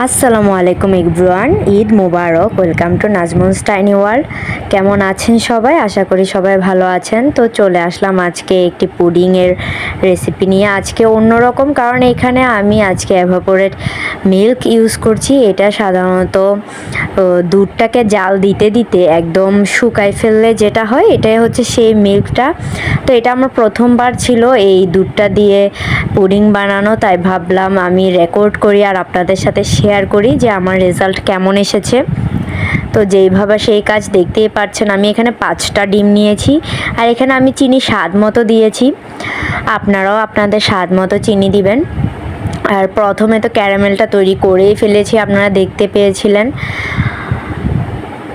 আসসালামু আলাইকুম এভরিওয়ান, ঈদ মোবারক। Welcome to Najmun's tiny world. কেমন আছেন সবাই? আশা করি সবাই ভালো আছেন। তো চলে আসলাম আজকে একটি পুডিংয়ের রেসিপি নিয়ে। আজকে অন্যরকম, কারণ এখানে আমি আজকে এভাপোরেট মিল্ক ইউজ করছি। এটা সাধারণত দুধটাকে জাল দিতে দিতে একদম শুকাই ফেললে যেটা হয়, এটাই হচ্ছে সেই মিল্কটা। তো এটা আমার প্রথমবার ছিল এই দুধটা দিয়ে পুডিং বানানো, তাই ভাবলাম আমি রেকর্ড করি আর আপনাদের সাথে শেয়ার করি যে আমার রেজাল্ট কেমন এসেছে। তো যেইভাবে সেই কাজ, দেখতেই পাচ্ছেন আমি এখানে 5টা ডিম নিয়েছি, আর এখানে আমি চিনি স্বাদ মতো দিয়েছি। আপনারাও আপনাদের স্বাদ মতো চিনি দিবেন। আর প্রথমে তো ক্যারামেলটা তৈরি করেই ফেলেছি, আপনারা দেখতে পেয়েছিলেন।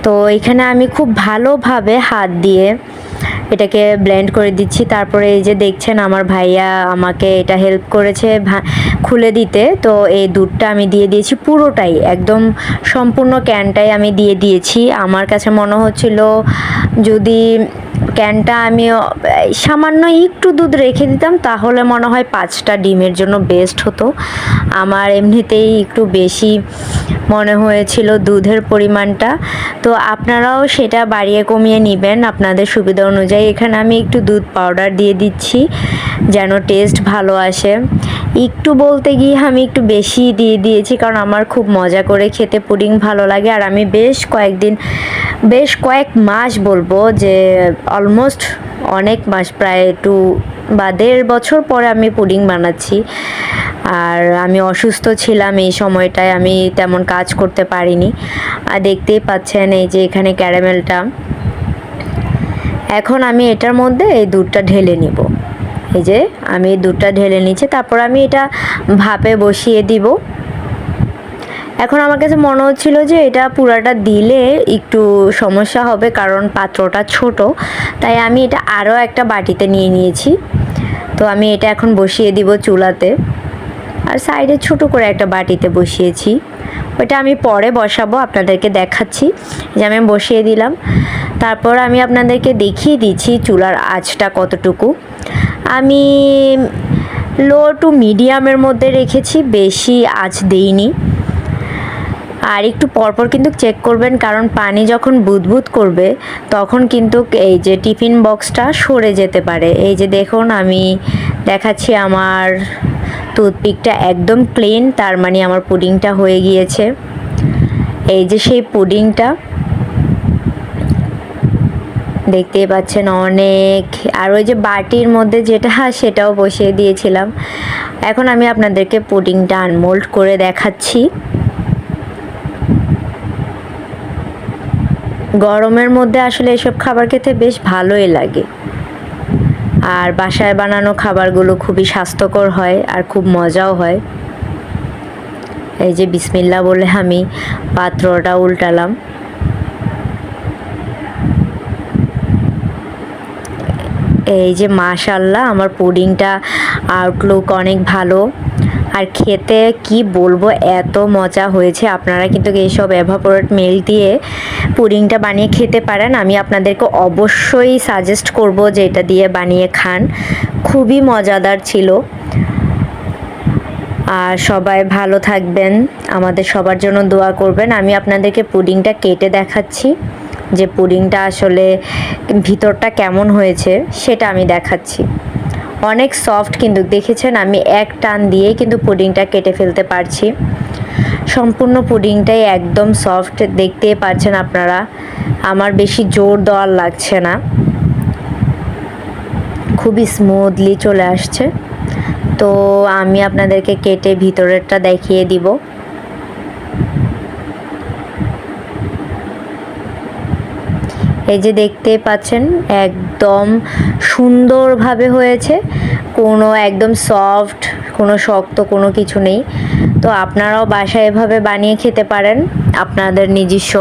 তো এখানে আমি খুব ভালোভাবে হাত দিয়ে এটাকে ব্লেন্ড করে দিচ্ছি। তারপরে এই যে দেখছেন আমার ভাইয়া আমাকে এটা হেল্প করেছে খুলে দিতে। তো এই দুধটা আমি দিয়ে দিয়েছি পুরোটাই, একদম সম্পূর্ণ ক্যানটাই আমি দিয়ে দিয়েছি। আমার কাছে মনে হচ্ছিল যদি ক্যানটা আমি সামান্য একটু দুধ রেখে দিতাম তাহলে মনে হয় 5টা ডিমের জন্য বেস্ট হতো। আমার এমনিতেই একটু বেশি মনে হয়েছিল দুধের পরিমাণটা। তো আপনারাও সেটা বাড়িয়ে কমিয়ে নেবেন আপনাদের সুবিধা অনুযায়ী। এখানে আমি একটু দুধ পাউডার দিয়ে দিচ্ছি যেন টেস্ট ভালো আসে। একটু বলতে গিয়ে আমি একটু বেশি দিয়ে দিয়েছি, কারণ আমার খুব মজা করে খেতে পুডিং ভালো লাগে। আর আমি বেশ কয়েক মাস বলবো যে অলমোস্ট অনেক মাস, প্রায় 1.5 বছর পরে আমি পুডিং বানাচ্ছি। আর আমি অসুস্থ ছিলাম এই সময়টায়, আমি তেমন কাজ করতে পারিনি। আর দেখতেই পাচ্ছেন এই যে এখানে ক্যারামেলটা। এখন আমি এটার মধ্যে এই দুধটা ঢেলে নিব। এই যে আমি এই দুধটা ঢেলে নিচ্ছি, তারপর আমি এটা ভাপে বসিয়ে দিব। এখন আমার কাছে মনে হচ্ছিল যে এটা পুরাটা দিলে একটু সমস্যা হবে, কারণ পাত্রটা ছোট, তাই আমি এটা আরও একটা বাটিতে নিয়ে নিয়েছি। তো আমি এটা এখন বসিয়ে দিব চুলাতে, আর সাইডে ছোট করে একটা বাটিতে বসিয়েছি। ওটা আমি পরে বসাবো, আপনাদেরকে দেখাচ্ছি যে আমি বসিয়ে দিলাম। তারপর আমি আপনাদেরকে দেখিয়ে দিচ্ছি চুলার আঁচটা কতটুকু। আমি লো টু মিডিয়ামের মধ্যে রেখেছি, বেশি আঁচ দেইনি। আর একটু পরপর কিন্তু চেক করবেন, কারণ পানি যখন বুদবুদ করবে তখন কিন্তু এই যে টিফিন বক্সটা সরে যেতে পারে। এই যে দেখুন আমি দেখাচ্ছি আমার টুথপিকটা একদম ক্লিন, তার মানে আমার পুডিংটা হয়ে গিয়েছে। এই যে সেই পুডিংটা দেখতেই পাচ্ছেন অনেক। আর ওই যে বাটির মধ্যে যেটা সেটাও বসিয়ে দিয়েছিলাম। এখন আমি আপনাদেরকে পুডিংটা আনমোল্ড করে দেখাচ্ছি। গরমের মধ্যে আসলে এসব খাবার খেতে বেশ ভালোই লাগে। আর বাসায় বানানো খাবারগুলো খুবই স্বাস্থ্যকর হয় আর খুব মজাও হয়। এই যে বিসমিল্লাহ বলে আমি পাত্রটা উল্টালাম। এই যে মাশাআল্লাহ আমার পুডিংটা আউটলুক অনেক ভালো, আর খেতে কি বলবো এত মজা হয়েছে। আপনারা কিন্তু এইসব এভাপোরেট মিল্ক দিয়ে পুডিংটা বানিয়ে খেতে পারেন। আমি আপনাদেরকে অবশ্যই সাজেস্ট করব যে এটা দিয়ে বানিয়ে খান, খুবই মজাদার ছিল। আর সবাই ভালো থাকবেন, আমাদের সবার জন্য দোয়া করবেন। আমি আপনাদেরকে পুডিংটা কেটে দেখাচ্ছি যে পুডিংটা আসলে ভিতরটা কেমন হয়েছে সেটা আমি দেখাচ্ছি। অনেক সফট, কিন্তু দেখেছেন আমি এক টান দিয়ে কিন্তু পুডিংটা কেটে ফেলতে পারছি। সম্পূর্ণ পুডিংটাই একদম সফট, দেখতেই পাচ্ছেন আপনারা। আমার বেশি জোর দেওয়ার লাগছে না, খুবই স্মুথলি চলে আসছে। তো আমি আপনাদেরকে কেটে ভিতরেরটা দেখিয়ে দিব। এই যে দেখতে পাচ্ছেন একদম সুন্দরভাবে হয়েছে, কোনো একদম সফট, কোনো শক্ত কোনো কিছু নেই। তো আপনারাও বাসায় এভাবে বানিয়ে খেতে পারেন, আপনাদের নিজস্ব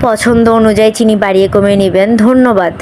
পছন্দ অনুযায়ী চিনি বাড়িয়ে কমিয়ে নেবেন। ধন্যবাদ।